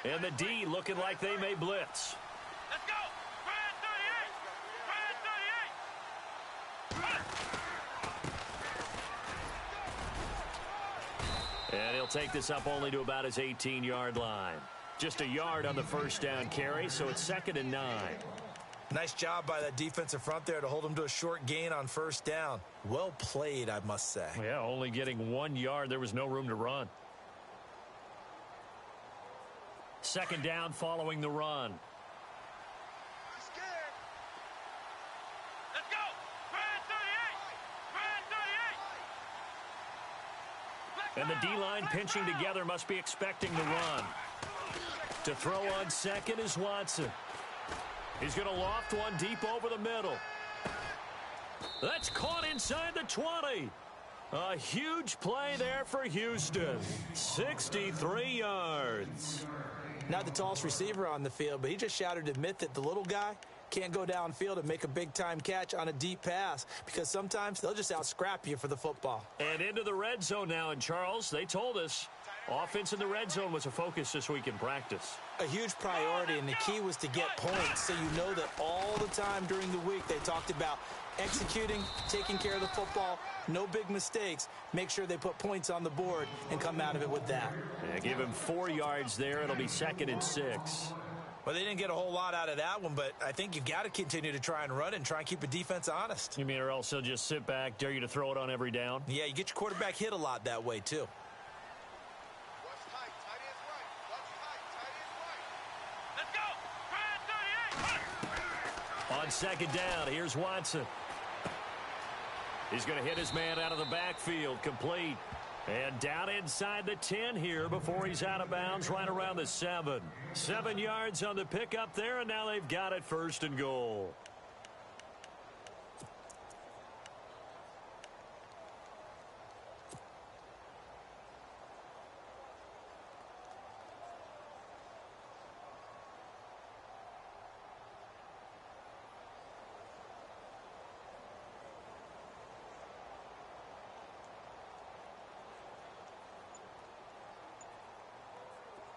And the D looking like they may blitz. Let's go. Brand 38. And he'll take this up only to about his 18-yard line. Just a yard on the first down carry, so it's 2nd and 9. Nice job by that defensive front there to hold him to a short gain on first down. Well played, I must say. Yeah, only getting 1 yard. There was no room to run. 2nd down following the run. Let's go. Brand 38. And the D-line pinching together must be expecting the run. To throw on second is Watson. He's going to loft one deep over the middle. That's caught inside the 20. A huge play there for Houston. 63 yards. Not the tallest receiver on the field, but he just shouted to admit that the little guy can't go downfield and make a big-time catch on a deep pass because sometimes they'll just out-scrap you for the football. And into the red zone now, and Charles, they told us offense in the red zone was a focus this week in practice. A huge priority, and the key was to get points, so you know that all the time during the week they talked about executing, taking care of the football, no big mistakes, make sure they put points on the board and come out of it with that. Yeah, give him 4 yards there. It'll be 2nd and 6. Well, they didn't get a whole lot out of that one, but I think you've got to continue to try and run and try and keep a defense honest. You mean or else he'll just sit back, dare you to throw it on every down? Yeah, you get your quarterback hit a lot that way, too. Let's go. Brand 38. On 2nd down, here's Watson. He's going to hit his man out of the backfield, complete. And down inside the 10 here before he's out of bounds right around the 7. 7 yards on the pickup there, and now they've got it 1st and goal.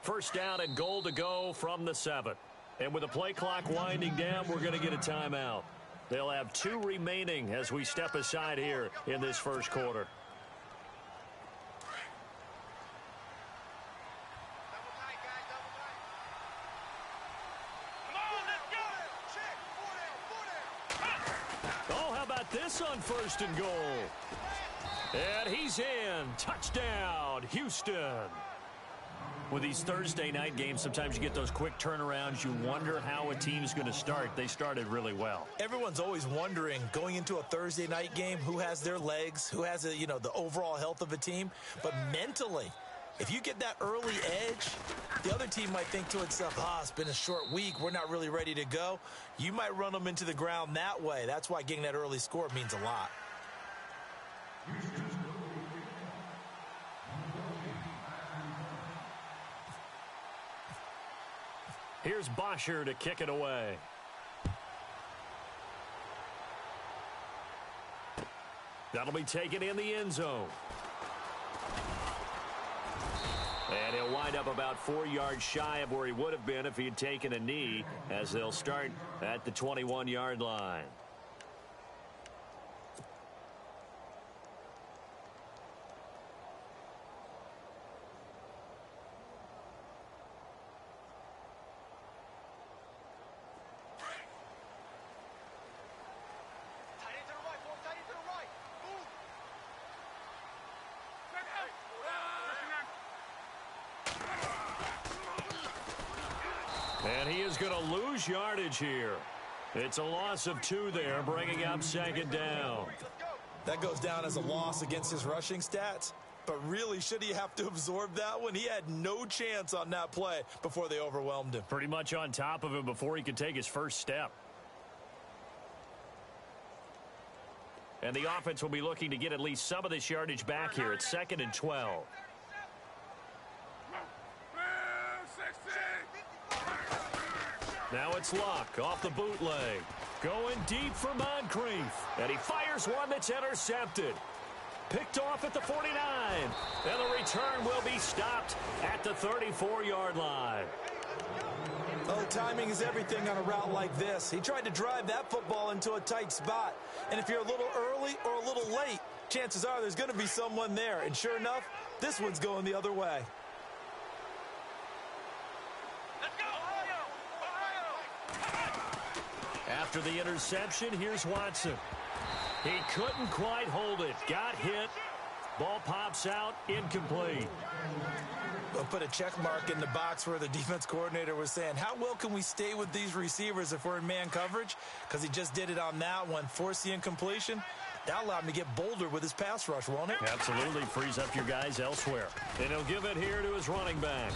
First down and goal to go from the 7. And with the play clock winding down, we're going to get a timeout. They'll have 2 remaining as we step aside here in this first quarter. Oh, how about this on 1st and goal? And he's in. Touchdown, Houston. With these Thursday night games, sometimes you get those quick turnarounds. You wonder how a team's going to start. They started really well. Everyone's always wondering, going into a Thursday night game, who has their legs, who has the overall health of a team. But mentally, if you get that early edge, the other team might think to itself, it's been a short week. We're not really ready to go. You might run them into the ground that way. That's why getting that early score means a lot. Here's Bosher to kick it away. That'll be taken in the end zone. And he'll wind up about 4 yards shy of where he would have been if he had taken a knee, as they'll start at the 21-yard line. And he is going to lose yardage here. It's a loss of 2 there, bringing up 2nd down. That goes down as a loss against his rushing stats. But really, should he have to absorb that one? He had no chance on that play before they overwhelmed him. Pretty much on top of him before he could take his first step. And the offense will be looking to get at least some of this yardage back here. It's 2nd and 12. Now it's Luck off the bootleg. Going deep for Moncrief. And he fires one that's intercepted. Picked off at the 49. And the return will be stopped at the 34-yard line. Well, timing is everything on a route like this. He tried to drive that football into a tight spot. And if you're a little early or a little late, chances are there's going to be someone there. And sure enough, this one's going the other way. After the interception, here's Watson. He couldn't quite hold it. Got hit. Ball pops out. Incomplete. We'll put a check mark in the box where the defense coordinator was saying, how well can we stay with these receivers if we're in man coverage? Because he just did it on that one. Force the incompletion. That allowed him to get bolder with his pass rush, won't it? Absolutely. Frees up your guys elsewhere. And he'll give it here to his running back.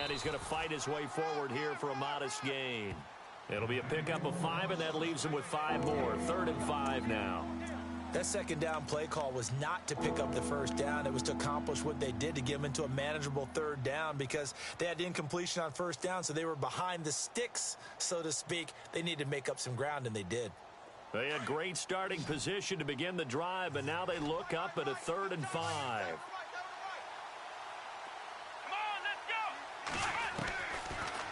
And he's going to fight his way forward here for a modest gain. It'll be a pickup of 5, and that leaves him with 5 more. 3rd and 5 now. That second down play call was not to pick up the first down. It was to accomplish what they did, to get them into a manageable 3rd down, because they had incompletion on first down, so they were behind the sticks, so to speak. They needed to make up some ground, and they did. They had great starting position to begin the drive, and now they look up at a 3rd and 5. Come on, let's go.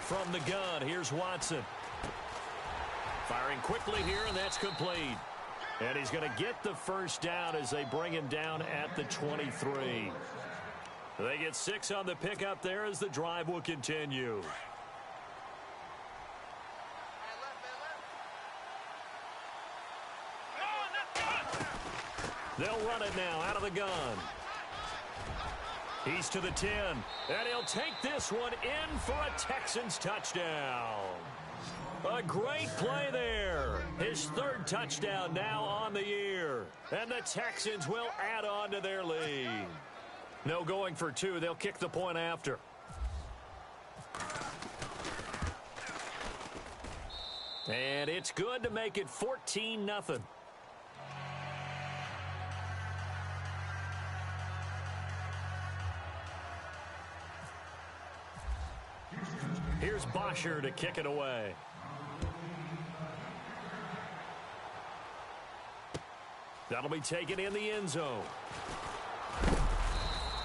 From the gun, here's Watson. Firing quickly here, and that's complete. And he's going to get the first down as they bring him down at the 23. They get 6 on the pickup there as the drive will continue. They'll run it now out of the gun. He's to the 10, and he'll take this one in for a Texans touchdown. A great play there. His 3rd touchdown now on the year. And the Texans will add on to their lead. No going for 2. They'll kick the point after. And it's good to make it 14-0. Here's Bosher to kick it away. That'll be taken in the end zone.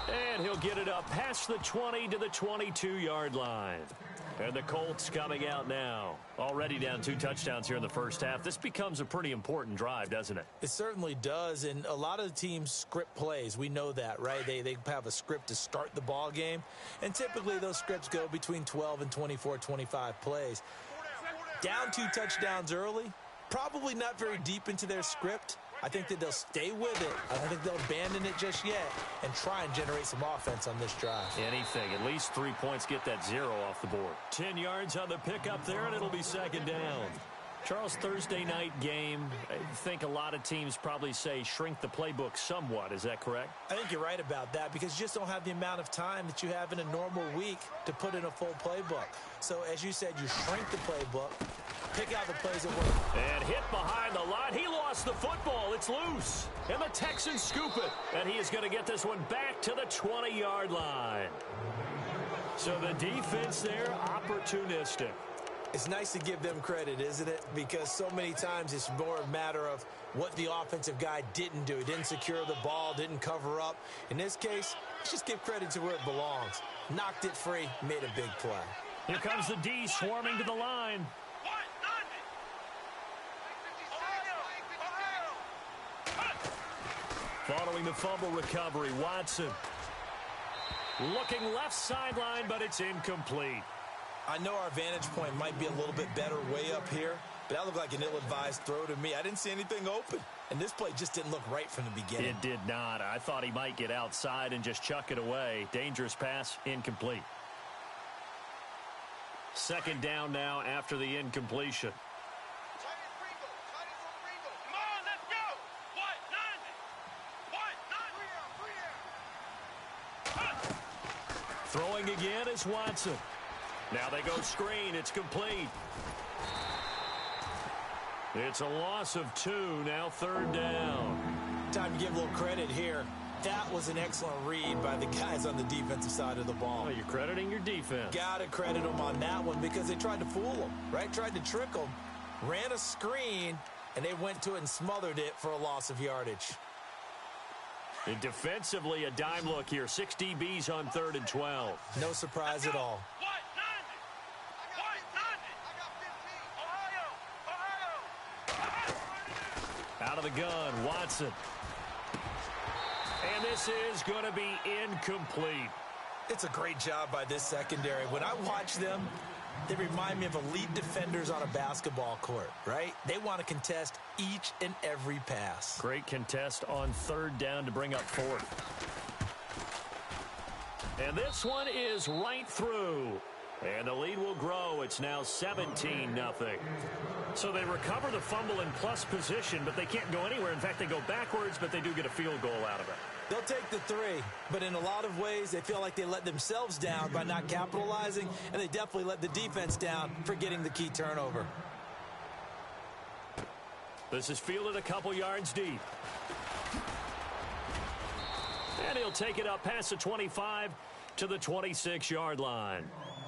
And he'll get it up past the 20 to the 22-yard line. And the Colts coming out now. Already down 2 touchdowns here in the first half. This becomes a pretty important drive, doesn't it? It certainly does, and a lot of the teams script plays. We know that, right? They have a script to start the ball game, and typically those scripts go between 12 and 24, 25 plays. Down 2 touchdowns early, probably not very deep into their script. I think that they'll stay with it. I don't think they'll abandon it just yet and try and generate some offense on this drive. Anything. At least 3 points, get that 0 off the board. 10 yards on the pickup there, and it'll be 2nd down. Charles, Thursday night game, I think a lot of teams probably say shrink the playbook somewhat. Is that correct? I think you're right about that, because you just don't have the amount of time that you have in a normal week to put in a full playbook. So, as you said, you shrink the playbook, pick out the plays that work. And hit behind the line. He lost the football. It's loose. And the Texans scoop it. And he is going to get this one back to the 20-yard line. So the defense there, opportunistic. It's nice to give them credit, isn't it? Because so many times it's more a matter of what the offensive guy didn't do. He didn't secure the ball, didn't cover up. In this case, let's just give credit to where it belongs. Knocked it free, made a big play. Here comes the D swarming to the line. Following the fumble recovery, Watson. Looking left sideline, but it's incomplete. I know our vantage point might be a little bit better way up here, but that looked like an ill-advised throw to me. I didn't see anything open, and this play just didn't look right from the beginning. It did not. I thought he might get outside and just chuck it away. Dangerous pass, incomplete. 2nd down now after the incompletion. Throwing again is Watson. Now they go screen. It's complete. It's a loss of 2. Now 3rd down. Time to give a little credit here. That was an excellent read by the guys on the defensive side of the ball. Oh, you're crediting your defense. Got to credit them on that one, because they tried to fool them, right? Tried to trick them. Ran a screen, and they went to it and smothered it for a loss of yardage. And defensively, a dime look here. 6 DBs on 3rd and 12. No surprise at all. Out of the gun, Watson. And this is going to be incomplete. It's a great job by this secondary. When I watch them, they remind me of elite defenders on a basketball court, right? They want to contest each and every pass. Great contest on third down to bring up fourth. And this one is right through. And the lead will grow. It's now 17-0. So they recover the fumble in plus position, but they can't go anywhere. In fact, they go backwards, but they do get a field goal out of it. They'll take the 3, but in a lot of ways, they feel like they let themselves down by not capitalizing, and they definitely let the defense down for getting the key turnover. This is fielded a couple yards deep. And he'll take it up past the 25 to the 26-yard line.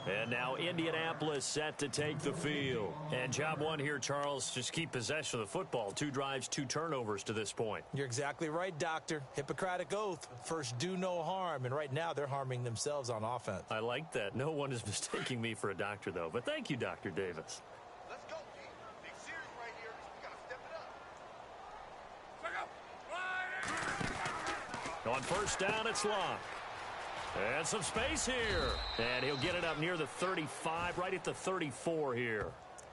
And now Indianapolis set to take the field. And job one here, Charles, just keep possession of the football. 2 drives, 2 turnovers to this point. You're exactly right, Doctor. Hippocratic oath. First, do no harm. And right now, they're harming themselves on offense. I like that. No one is mistaking me for a doctor, though. But thank you, Dr. Davis. Let's go, team. Big series right here. We got to step it up. On first down, it's Locke. And some space here. And he'll get it up near the 35, right at the 34 here.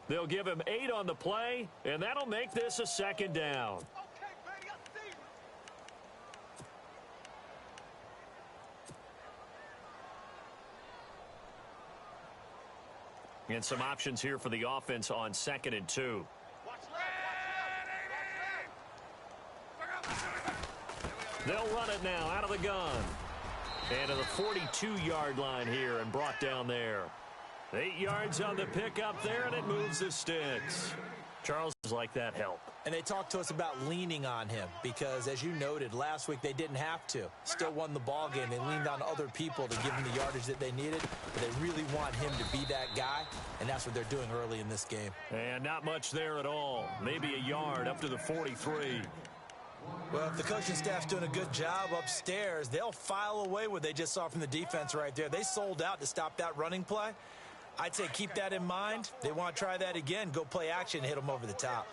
They'll give him 8 on the play, and that'll make this a second down. Okay, baby, I see you. And some options here for the offense on 2nd and 2. Watch left. They'll run it now out of the gun. And to the 42-yard line here and brought down there. 8 yards on the pickup there, and it moves the sticks. Charles is like that help. And they talked to us about leaning on him because, as you noted, last week they didn't have to. Still won the ball game. They leaned on other people to give them the yardage that they needed. But they really want him to be that guy, and that's what they're doing early in this game. And not much there at all. Maybe a yard up to the 43. Well, if the coaching staff's doing a good job upstairs, they'll file away what they just saw from the defense right there. They sold out to stop that running play. I'd say keep that in mind. They want to try that again. Go play action and hit them over the top.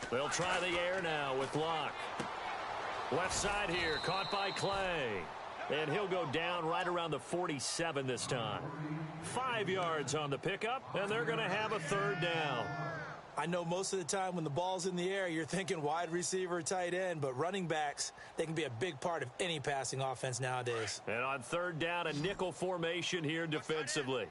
They'll try the air now with Locke. Left side here, caught by Clay. And he'll go down right around the 47 this time. 5 yards on the pickup, and they're going to have a third down. I know most of the time when the ball's in the air, you're thinking wide receiver, tight end, but running backs, they can be a big part of any passing offense nowadays. And on third down, a nickel formation here defensively.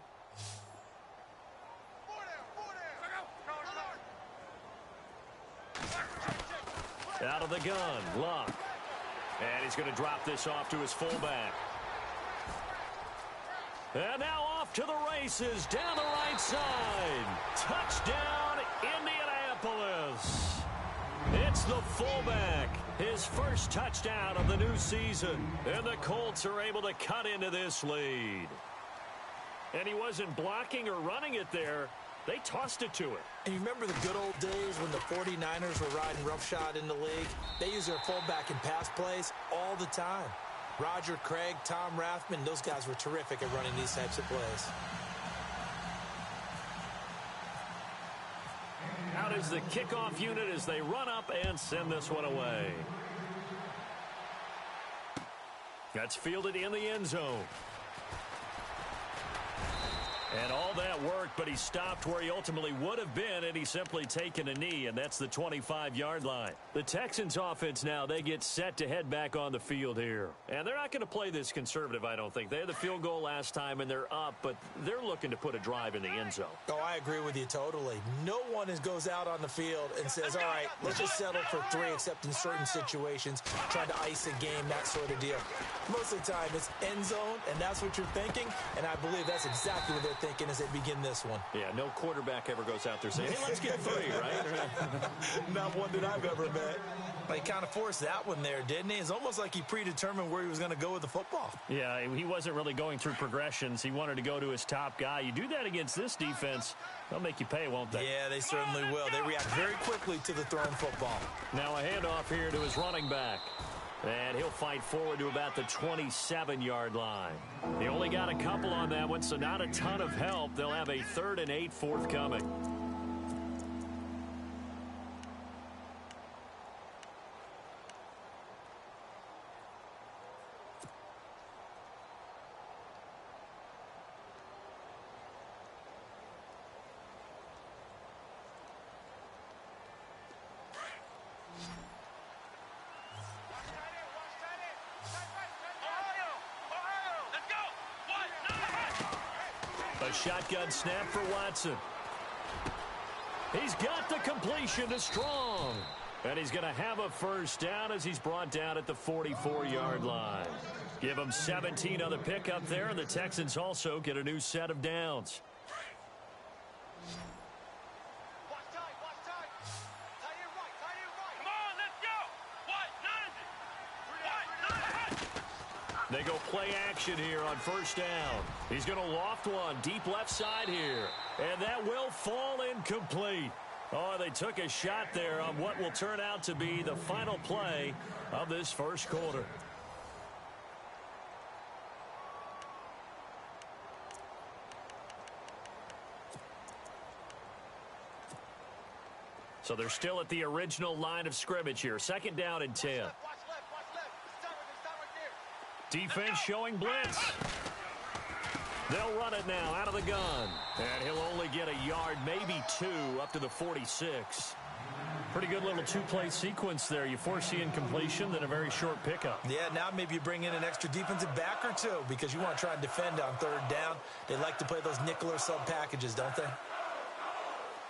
Out of the gun, Locke. And he's going to drop this off to his fullback. And now off to the races down the right side. Touchdown, Indianapolis. It's the fullback. His first touchdown of the new season. And the Colts are able to cut into this lead. And he wasn't blocking or running it there. They tossed it to it. And you remember the good old days when the 49ers were riding roughshod in the league? They used their fullback in pass plays all the time. Roger Craig, Tom Rathman, those guys were terrific at running these types of plays. Out is the kickoff unit as they run up and send this one away. That's fielded in the end zone. And all that worked, but he stopped where he ultimately would have been, and he's simply taken a knee, and that's the 25-yard line. The Texans offense now, they get set to head back on the field here. And they're not going to play this conservative, I don't think. They had the field goal last time, and they're up, but they're looking to put a drive in the end zone. Oh, I agree with you totally. No one goes out on the field and says, all right, let's just settle for 3, except in certain situations, trying to ice a game, that sort of deal. Most of the time, it's end zone, and that's what you're thinking, and I believe that's exactly what they're thinking as they begin this one. Yeah, no quarterback ever goes out there saying, hey, let's get 3, right? Not one that I've ever met. But he kind of forced that one there, didn't he? It's almost like he predetermined where he was going to go with the football. Yeah, he wasn't really going through progressions. He wanted to go to his top guy. You do that against this defense, they'll make you pay, won't they? Yeah, they certainly will. They react very quickly to the thrown football. Now a handoff here to his running back. And he'll fight forward to about the 27-yard line. He only got a couple on that one, so not a ton of help. They'll have a 3rd and 8 forthcoming. A shotgun snap for Watson. He's got the completion to Strong. And he's going to have a first down as he's brought down at the 44-yard line. Give him 17 on the pickup there, and the Texans also get a new set of downs. Watch time. Tight end right. Come on, let's go. They go play action here on first down. He's going to loft one deep left side here. And that will fall incomplete. Oh, they took a shot there on what will turn out to be the final play of this first quarter. So they're still at the original line of scrimmage here. 2nd down and 10. Watch left. Start right there. Defense showing blitz. They'll run it now out of the gun. And he'll only get a yard, maybe 2, up to the 46. Pretty good little two-play sequence there. You force the incompletion, then a very short pickup. Yeah, now maybe you bring in an extra defensive back or two because you want to try and defend on 3rd down. They like to play those nickel or sub packages, don't they?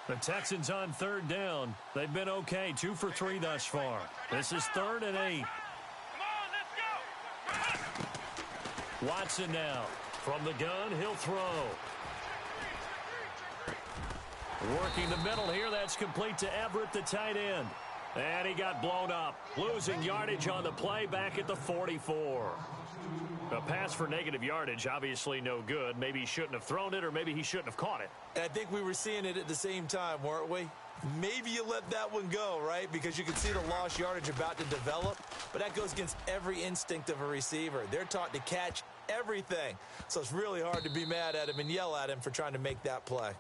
The Texans on 3rd down. They've been okay, 2 for 3 thus far. This is 3rd and 8. Come on, let's go. Watson now. From the gun, he'll throw. Working the middle here, that's complete to Everett, the tight end. And he got blown up. Losing yardage on the play back at the 44. A pass for negative yardage, obviously no good. Maybe he shouldn't have thrown it, or maybe he shouldn't have caught it. I think we were seeing it at the same time, weren't we? Maybe you let that one go, right? Because you can see the lost yardage about to develop. But that goes against every instinct of a receiver. They're taught to catch everything. So it's really hard to be mad at him and yell at him for trying to make that play.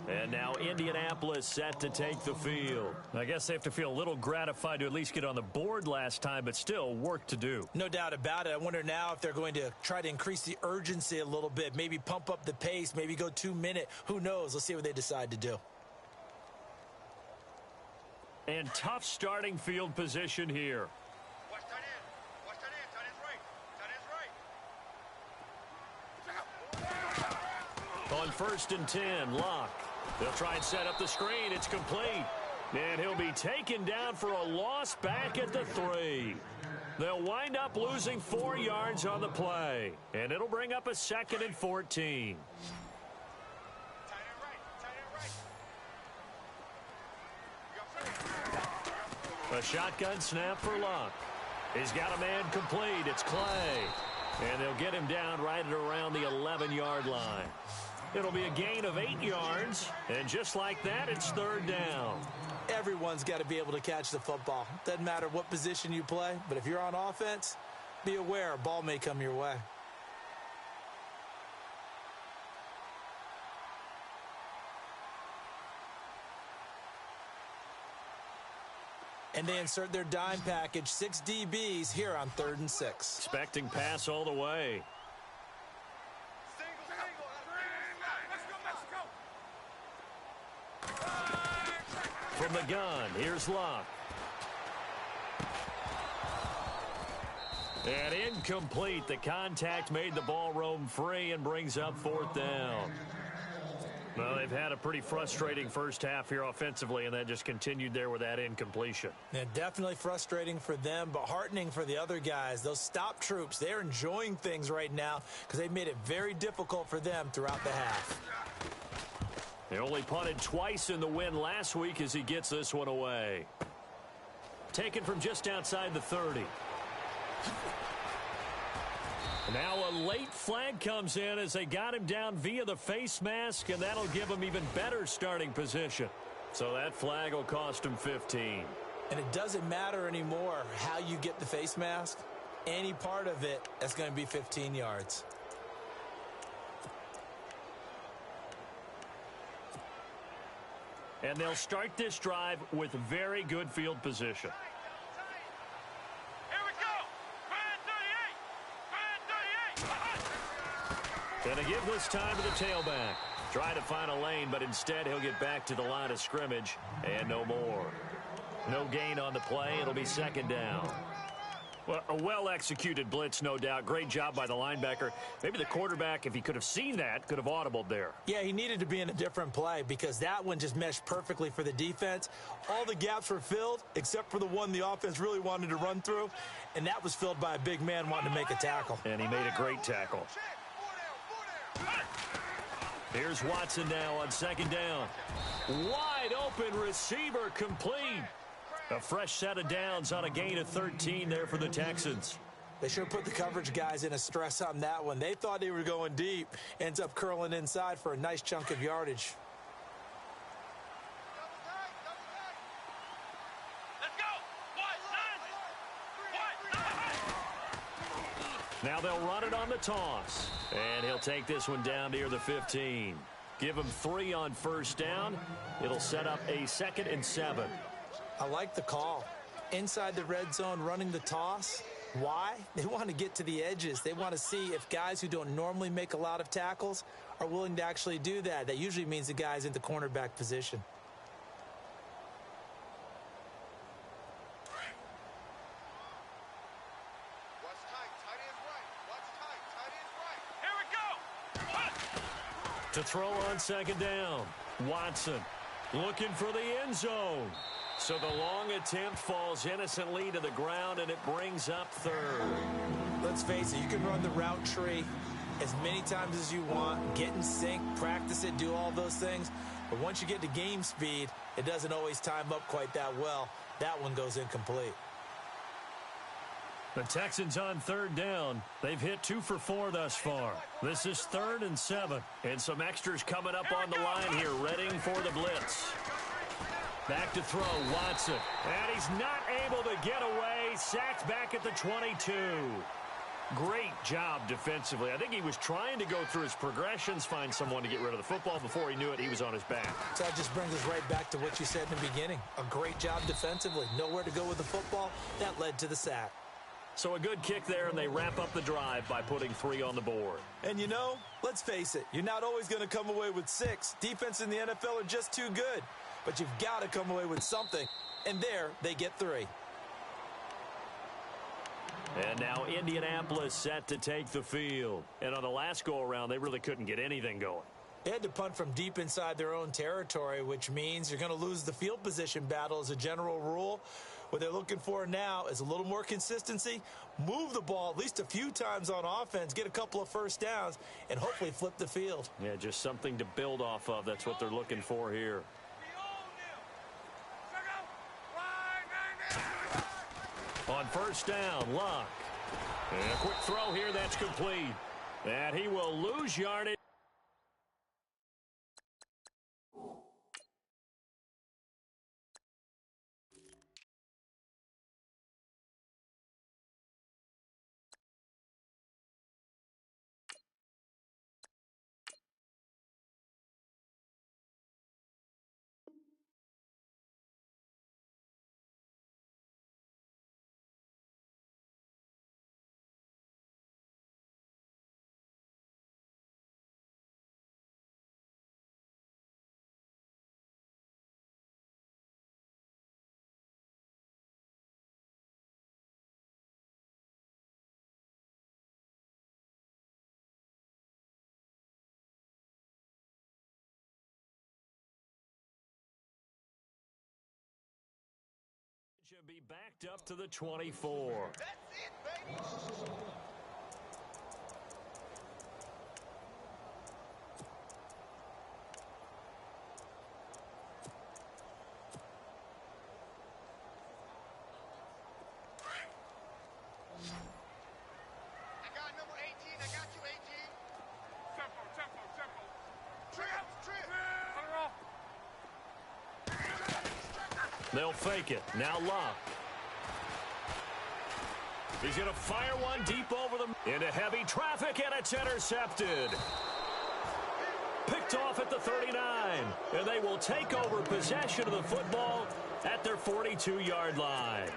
And now Indianapolis set to take the field. I guess they have to feel a little gratified to at least get on the board last time, but still work to do. No doubt about it. I wonder now if they're going to try to increase the urgency a little bit, maybe pump up the pace, maybe go 2-minute. Who knows? Let's see what they decide to do. And tough starting field position here. Watch tight end. Watch tight end. Tight end's right. On 1st and 10, Locke. They'll try and set up the screen. It's complete. And he'll be taken down for a loss back at the 3. They'll wind up losing 4 yards on the play. And it'll bring up a 2nd and 14. Tight end right. A shotgun snap for Locke. He's got a man complete. It's Clay. And they'll get him down right at around the 11-yard line. It'll be a gain of 8 yards. And just like that, it's 3rd down. Everyone's got to be able to catch the football. Doesn't matter what position you play, but if you're on offense, be aware a ball may come your way. And they insert their dime package, 6 DBs here on 3rd and 6. Expecting pass all the way. From the gun, here's Locke. And incomplete. The contact made the ball roam free and brings up 4th down. Well, they've had a pretty frustrating first half here offensively, and that just continued there with that incompletion. Yeah, definitely frustrating for them, but heartening for the other guys. Those stop troops, they're enjoying things right now because they've made it very difficult for them throughout the half. They only punted twice in the win last week as he gets this one away. Taken from just outside the 30. Now a late flag comes in as they got him down via the face mask, and that'll give him even better starting position. So that flag will cost him 15. And it doesn't matter anymore how you get the face mask. Any part of it, that's going to be 15 yards. And they'll start this drive with very good field position. Here we go. Brand 38. Brand 38. Gonna give this time to the tailback. Try to find a lane, but instead he'll get back to the line of scrimmage and no more. No gain on the play. It'll be second down. Well, a well-executed blitz, no doubt. Great job by the linebacker. Maybe the quarterback, if he could have seen that, could have audibled there. Yeah, he needed to be in a different play because that one just meshed perfectly for the defense. All the gaps were filled except for the one the offense really wanted to run through, and that was filled by a big man wanting to make a tackle. And he made a great tackle. Here's Watson now on second down. Wide open receiver complete. A fresh set of downs on a gain of 13 there for the Texans. They should have put the coverage guys in a stress on that one. They thought they were going deep. Ends up curling inside for a nice chunk of yardage. Let's go. Now they'll run it on the toss. And he'll take this one down near the 15. Give him 3 on first down. It'll set up a 2nd and 7. I like the call. Inside the red zone running the toss. Why? They want to get to the edges. They want to see if guys who don't normally make a lot of tackles are willing to actually do that. That usually means the guy's in the cornerback position. Watch tight. Tight end's right. Watch tight. Tight end's right. Here we go. To throw on second down. Watson looking for the end zone. So the long attempt falls innocently to the ground, and it brings up 3rd. Let's face it, you can run the route tree as many times as you want, get in sync, practice it, do all those things. But once you get to game speed, it doesn't always time up quite that well. That one goes incomplete. The Texans on 3rd down. They've hit 2 for 4 thus far. This is 3rd and 7. And some extras coming up on the line here, readying for the blitz. Back to throw, Watson. And he's not able to get away. Sacked back at the 22. Great job defensively. I think he was trying to go through his progressions, find someone to get rid of the football. Before he knew it, he was on his back. So that just brings us right back to what you said in the beginning. A great job defensively. Nowhere to go with the football. That led to the sack. So a good kick there, and they wrap up the drive by putting 3 on the board. And you know, let's face it, you're not always going to come away with 6. Defense in the NFL are just too good. But you've got to come away with something. And there, they get 3. And now Indianapolis set to take the field. And on the last go-around, they really couldn't get anything going. They had to punt from deep inside their own territory, which means you're going to lose the field position battle as a general rule. What they're looking for now is a little more consistency, move the ball at least a few times on offense, get a couple of first downs, and hopefully flip the field. Yeah, just something to build off of. That's what they're looking for here. On first down, Luck. And a quick throw here that's complete. And he will lose yardage. Should be backed up to the 24. That's it, baby. I got number 18. I got you, 18. Tempo. Trip. Put her off. They'll fake it. Now Luck. He's going to fire one deep over the into heavy traffic, and it's intercepted. Picked off at the 39, and they will take over possession of the football at their 42-yard line.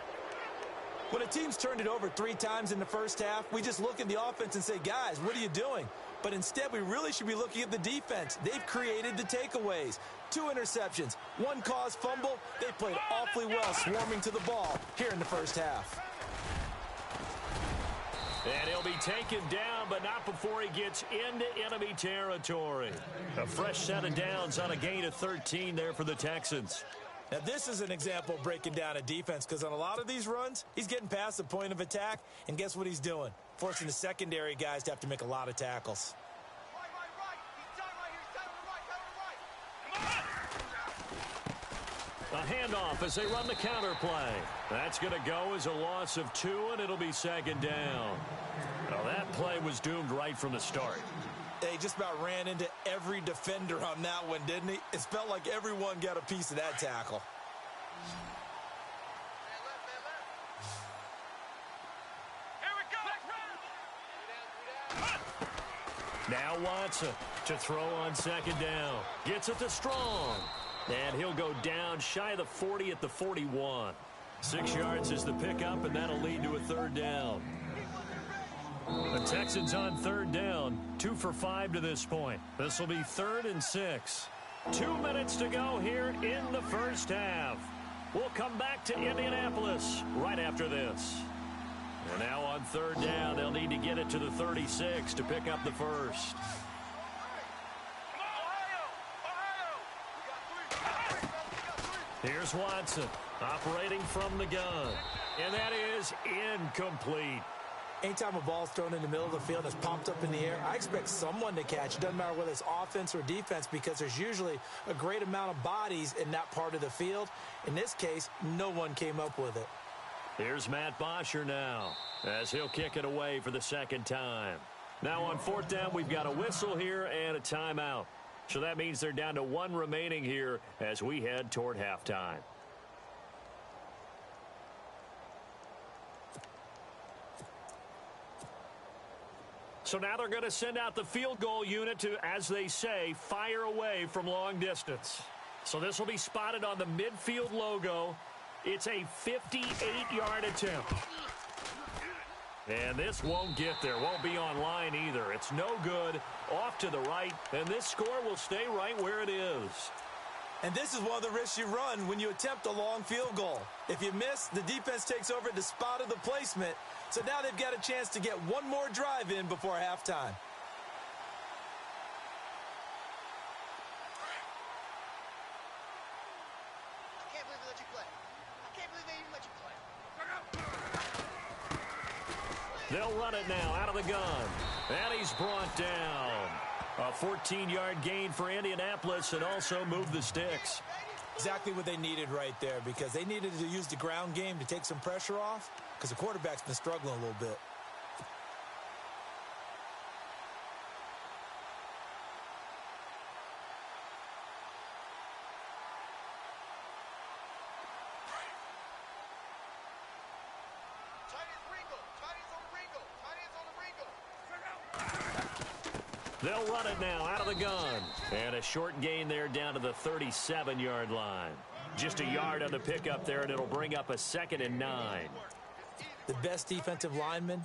When a team's turned it over 3 times in the first half, we just look at the offense and say, guys, what are you doing? But instead, we really should be looking at the defense. They've created the takeaways. 2 interceptions, 1 caused fumble. They played awfully well swarming to the ball here in the first half. And he'll be taken down, but not before he gets into enemy territory. A fresh set of downs on a gain of 13 there for the Texans. Now, this is an example of breaking down a defense, because on a lot of these runs, he's getting past the point of attack, and guess what he's doing? Forcing the secondary guys to have to make a lot of tackles. Right. He's down right here. He's down to the right. A handoff as they run the counter play. That's going to go as a loss of 2, and it'll be second down. Now, that play was doomed right from the start. They just about ran into every defender on that one, didn't he? It felt like everyone got a piece of that tackle. Now Watson to throw on second down. Gets it to Strong. And he'll go down shy of the 40 at the 41. 6 yards is the pickup, and that'll lead to a third down. The Texans on third down, 2 for 5 to this point. This will be 3rd and 6. 2 minutes to go here in the first half. We'll come back to Indianapolis right after this. And now on third down, they'll need to get it to the 36 to pick up the first. Here's Watson operating from the gun. And that is incomplete. Anytime a ball's thrown in the middle of the field and it's popped up in the air, I expect someone to catch. It doesn't matter whether it's offense or defense, because there's usually a great amount of bodies in that part of the field. In this case, no one came up with it. Here's Matt Bosher now as he'll kick it away for the second time. Now on 4th down, we've got a whistle here and a timeout. So that means they're down to 1 remaining here as we head toward halftime. So now they're going to send out the field goal unit to, as they say, fire away from long distance. So this will be spotted on the midfield logo. It's a 58-yard attempt. And this won't get there. Won't be online either. It's no good. Off to the right. And this score will stay right where it is. And this is one of the risks you run when you attempt a long field goal. If you miss, the defense takes over at the spot of the placement. So now they've got a chance to get one more drive in before halftime. I can't believe they let you play. I can't believe they even let you play. They'll run it now out of the gun. And he's brought down. A 14-yard gain for Indianapolis, and also move the sticks. Exactly what they needed right there, because they needed to use the ground game to take some pressure off, because the quarterback's been struggling a little bit. They'll run it now out of the gun. And a short gain there down to the 37-yard line. Just a yard on the pickup there, and it'll bring up a 2nd and 9. The best defensive linemen,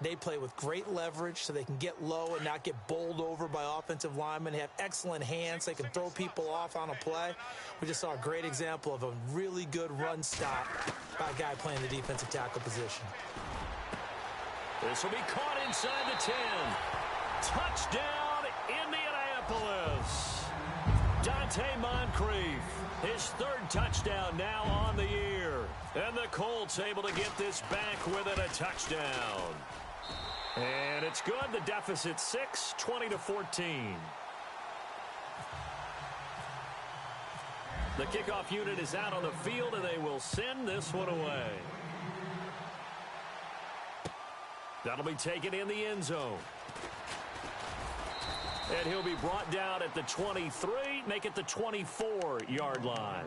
they play with great leverage so they can get low and not get bowled over by offensive linemen. They have excellent hands. They can throw people off on a play. We just saw a great example of a really good run stop by a guy playing the defensive tackle position. This will be caught inside the 10. Touchdown, Indianapolis. Dante Moncrief, his 3rd touchdown now on the year. And the Colts able to get this back within a touchdown. And it's good. The deficit 6, 20-14. The kickoff unit is out on the field, and they will send this one away. That'll be taken in the end zone. And he'll be brought down at the 23, make it the 24-yard line.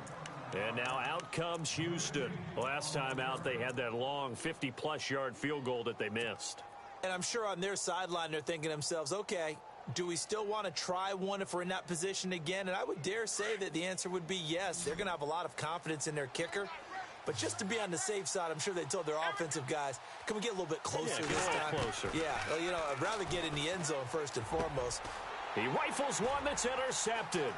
And now out comes Houston. Last time out, they had that long 50-plus yard field goal that they missed. And I'm sure on their sideline, they're thinking to themselves, okay, do we still want to try one if we're in that position again? And I would dare say that the answer would be yes. They're going to have a lot of confidence in their kicker. But just to be on the safe side, I'm sure they told their offensive guys, can we get a little bit closer this time? Closer. Yeah, well, you know, I'd rather get in the end zone first and foremost. He rifles one that's intercepted.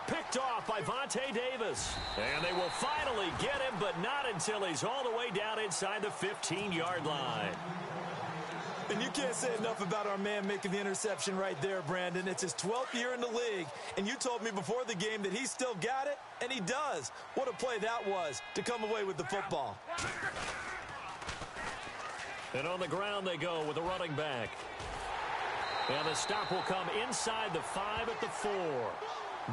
Picked off by Vontae Davis. And they will finally get him, but not until he's all the way down inside the 15-yard line. And you can't say enough about our man making the interception right there, Brandon. It's his 12th year in the league, and you told me before the game that he still got it, and he does. What a play that was to come away with the football. And on the ground they go with the running back. And the stop will come inside the 5 at the 4.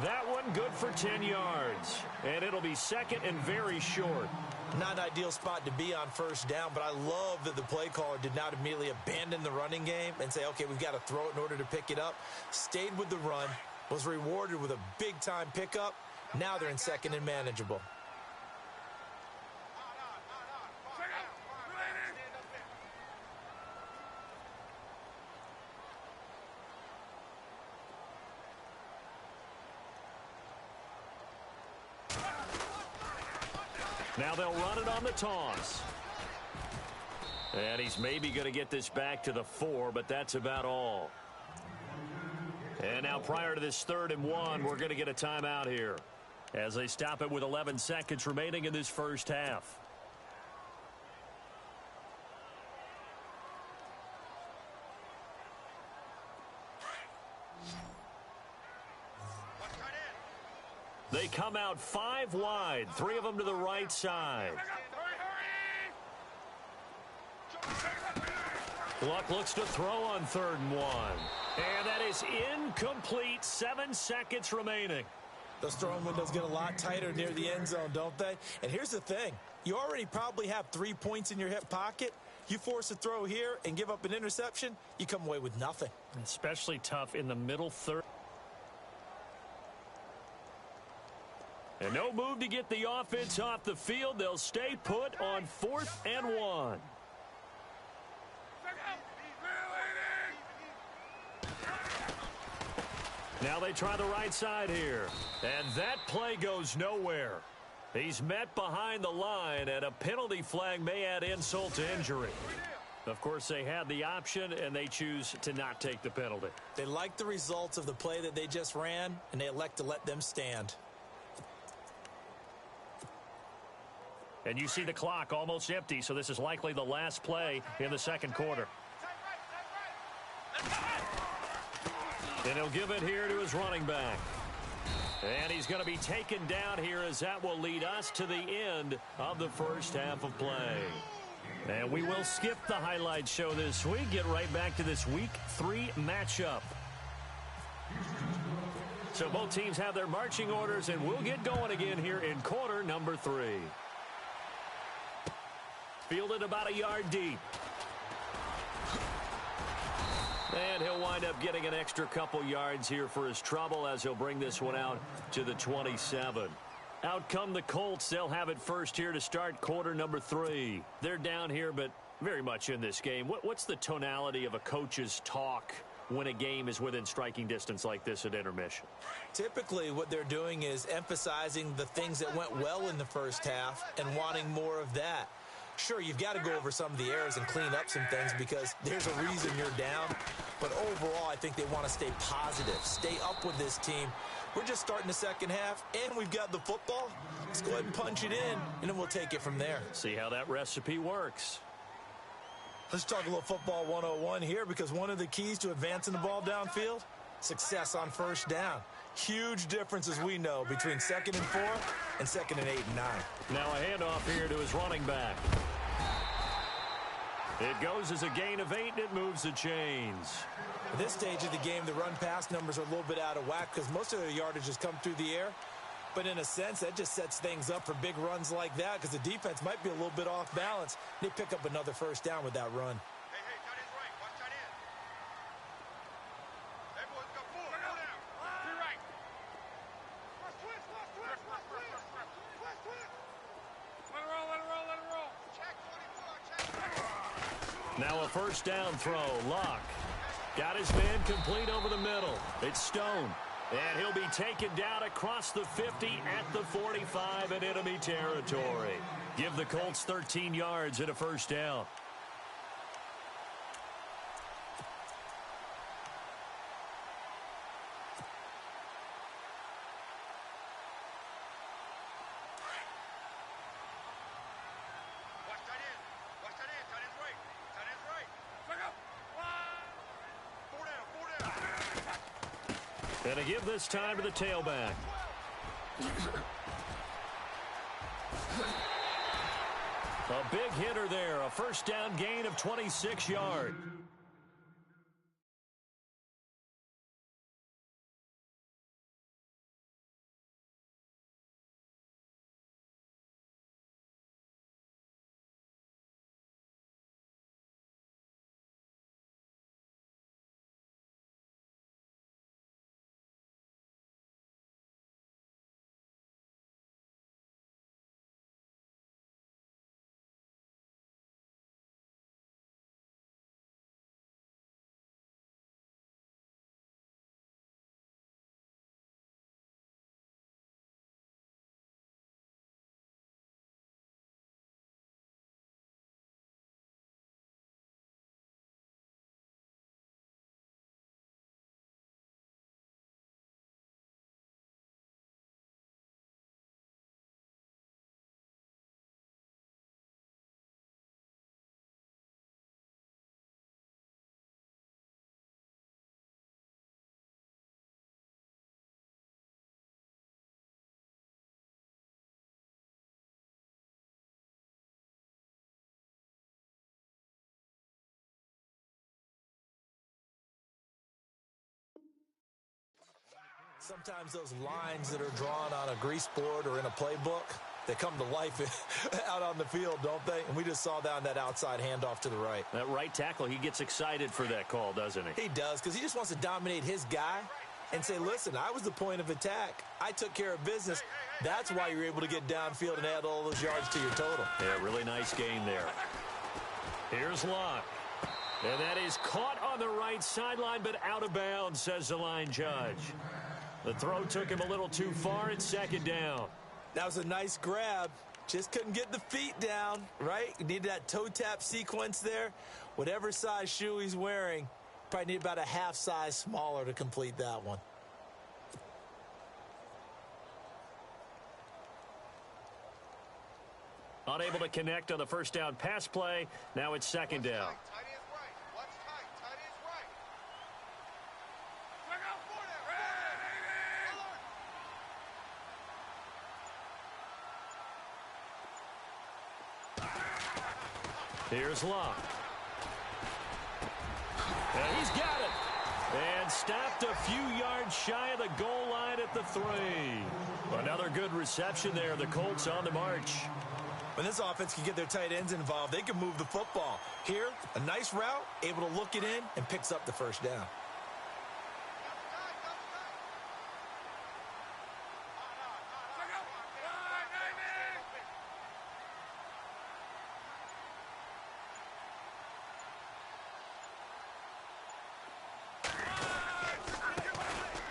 That one good for 10 yards. And it'll be second and very short. Not an ideal spot to be on first down, but I love that the play caller did not immediately abandon the running game and say, okay, we've got to throw it in order to pick it up. Stayed with the run, was rewarded with a big-time pickup. Now they're in second and manageable. Now they'll run it on the toss. And he's maybe going to get this back to the 4, but that's about all. And now prior to this 3rd and 1, we're going to get a timeout here as they stop it with 11 seconds remaining in this first half. They come out 5 wide, 3 of them to the right side. Luck looks to throw on 3rd and 1. And that is incomplete. 7 seconds remaining. Those throwing windows get a lot tighter near the end zone, don't they? And here's the thing. You already probably have 3 points in your hip pocket. You force a throw here and give up an interception, you come away with nothing. Especially tough in the middle third. And no move to get the offense off the field. They'll stay put on 4th and 1. Now they try the right side here. And that play goes nowhere. He's met behind the line, and a penalty flag may add insult to injury. Of course, they had the option, and they choose to not take the penalty. They like the results of the play that they just ran, and they elect to let them stand. And you see the clock almost empty, so this is likely the last play in the second quarter. And he'll give it here to his running back. And he's going to be taken down here as that will lead us to the end of the first half of play. And we will skip the highlight show this week. Get right back to this Week 3 matchup. So both teams have their marching orders, and we'll get going again here in quarter number 3. Fielded about a yard deep. And he'll wind up getting an extra couple yards here for his trouble as he'll bring this one out to the 27. Out come the Colts. They'll have it first here to start quarter number 3. They're down here, but very much in this game. What's the tonality of a coach's talk when a game is within striking distance like this at intermission? Typically, what they're doing is emphasizing the things that went well in the first half and wanting more of that. Sure, you've got to go over some of the errors and clean up some things because there's a reason you're down. But overall, I think they want to stay positive, stay up with this team. We're just starting the second half, and we've got the football. Let's go ahead and punch it in, and then we'll take it from there. See how that recipe works. Let's talk a little football 101 here because one of the keys to advancing the ball downfield, success on first down. Huge difference, as we know, between 2nd and 4 and 2nd and 8 and 9. Now a handoff here to his running back. It goes as a gain of 8, and it moves the chains. At this stage of the game, the run-pass numbers are a little bit out of whack because most of their yardage has come through the air. But in a sense, that just sets things up for big runs like that because the defense might be a little bit off balance. They pick up another first down with that run. Hey, tight end's right. Watch tight end. Hey, boys, got 4. Go down. To your right. Watch twist. Now a first down throw. Luck got his man complete over the middle. It's Stone. And he'll be taken down across the 50 at the 45 in enemy territory. Give the Colts 13 yards and a first down. And to give this time to the tailback. A big hitter there. A first down gain of 26 yards. Sometimes those lines that are drawn on a grease board or in a playbook, they come to life out on the field, don't they? And we just saw that on that outside handoff to the right. That right tackle, he gets excited for that call, doesn't he? He does, because he just wants to dominate his guy and say, listen, I was the point of attack. I took care of business. That's why you're able to get downfield and add all those yards to your total. Yeah, really nice gain there. Here's Luck. And that is caught on the right sideline, but out of bounds, says the line judge. The throw took him a little too far. It's second down. That was a nice grab. Just couldn't get the feet down, right? You needed that toe tap sequence there. Whatever size shoe he's wearing, probably need about a half size smaller to complete that one. Unable to connect on the first down pass play. Now it's second down. Here's Luck. And he's got it. And stopped a few yards shy of the goal line at the 3. Another good reception there. The Colts on the march. When this offense can get their tight ends involved, they can move the football. Here, a nice route, able to look it in, and picks up the first down.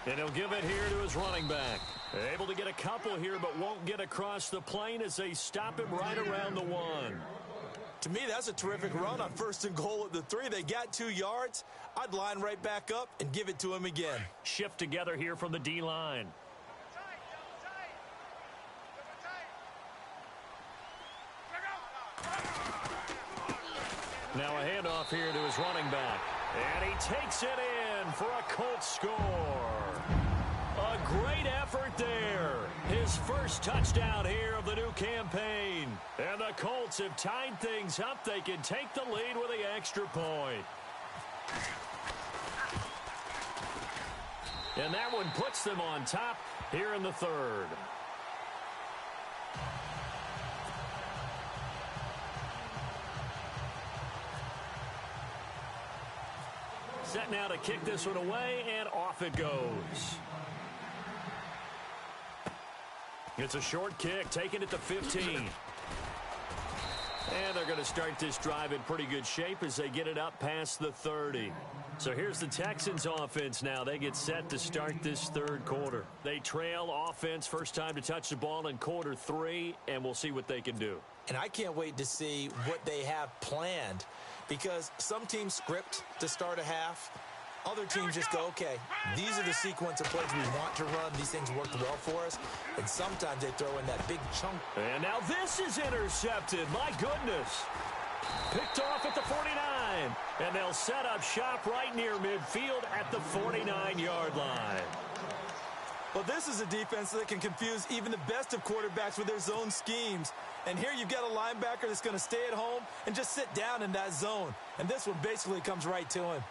And he'll give it here to his running back. Able to get a couple here, but won't get across the plane as they stop him right around the 1. To me, that's a terrific run on first and goal at the 3. They got 2 yards. I'd line right back up and give it to him again. Shift together here from the D-line. Now a handoff here to his running back. And he takes it in for a Colts score. A great effort there. His first touchdown here of the new campaign. And the Colts have tied things up. They can take the lead with the extra point. And that one puts them on top here in the 3rd. Set now to kick this one away, and off it goes. It's a short kick, taking it to 15. And they're going to start this drive in pretty good shape as they get it up past the 30. So here's the Texans offense now. They get set to start this third quarter. They trail offense, first time to touch the ball in quarter 3, and we'll see what they can do. And I can't wait to see what they have planned, because some teams script to start a half. Other teams just go, okay, these are the sequence of plays we want to run. These things worked well for us. And sometimes they throw in that big chunk. And now this is intercepted. My goodness. Picked off at the 49. And they'll set up shop right near midfield at the 49-yard line. Well, this is a defense that can confuse even the best of quarterbacks with their zone schemes. And here you've got a linebacker that's going to stay at home and just sit down in that zone. And this one basically comes right to him.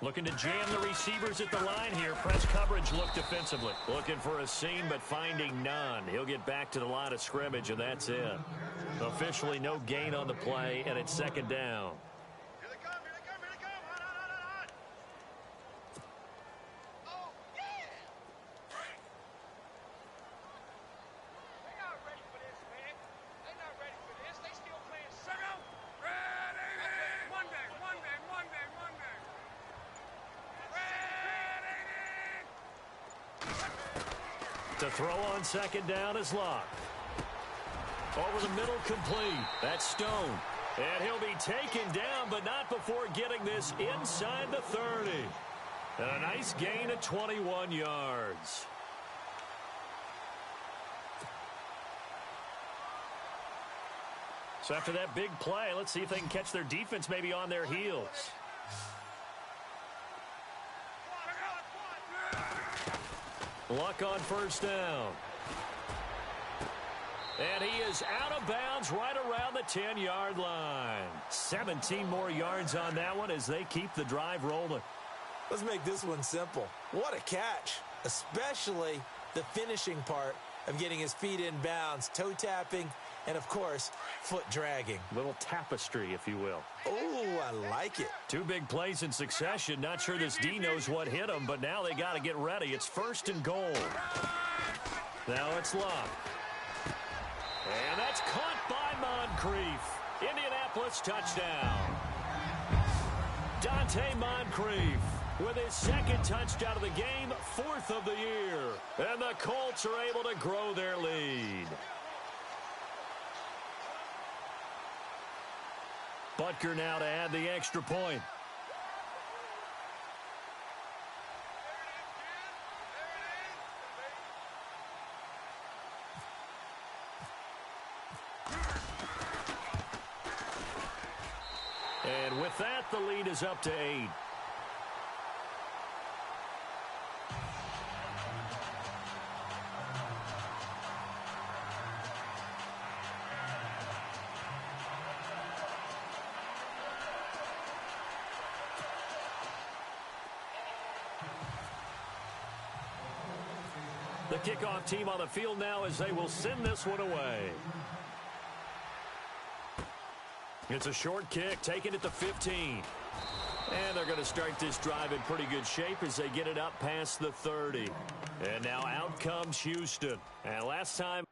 Looking to jam the receivers at the line here. Press coverage look defensively. Looking for a seam, but finding none. He'll get back to the line of scrimmage, and that's it. Officially no gain on the play, and it's second down. Here they come, here they come, here they come. Hot. Oh, yeah. They're not ready for this, man. They're not ready for this. They still playing second. Ready. Monday. To throw on second down is Locke. Over the middle, complete. That's Stone. And he'll be taken down, but not before getting this inside the 30. And a nice gain of 21 yards. So after that big play, let's see if they can catch their defense maybe on their heels. Luck on first down. And he is out of bounds right around the 10-yard line. 17 more yards on that one as they keep the drive rolling. Let's make this one simple. What a catch, especially the finishing part of getting his feet in bounds, toe tapping, and, of course, foot dragging. Little tapestry, if you will. Oh, I like it. 2 big plays in succession. Not sure this D knows what hit him, but now they got to get ready. It's first and goal. Now it's Locke. And that's caught by Moncrief. Indianapolis touchdown. Dante Moncrief with his second touchdown of the game, 4th of the year. And the Colts are able to grow their lead. Butker now to add the extra point. And with that, the lead is up to 8. The kickoff team on the field now as they will send this one away. It's a short kick, taken at the 15. And they're going to start this drive in pretty good shape as they get it up past the 30. And now out comes Houston. And last time...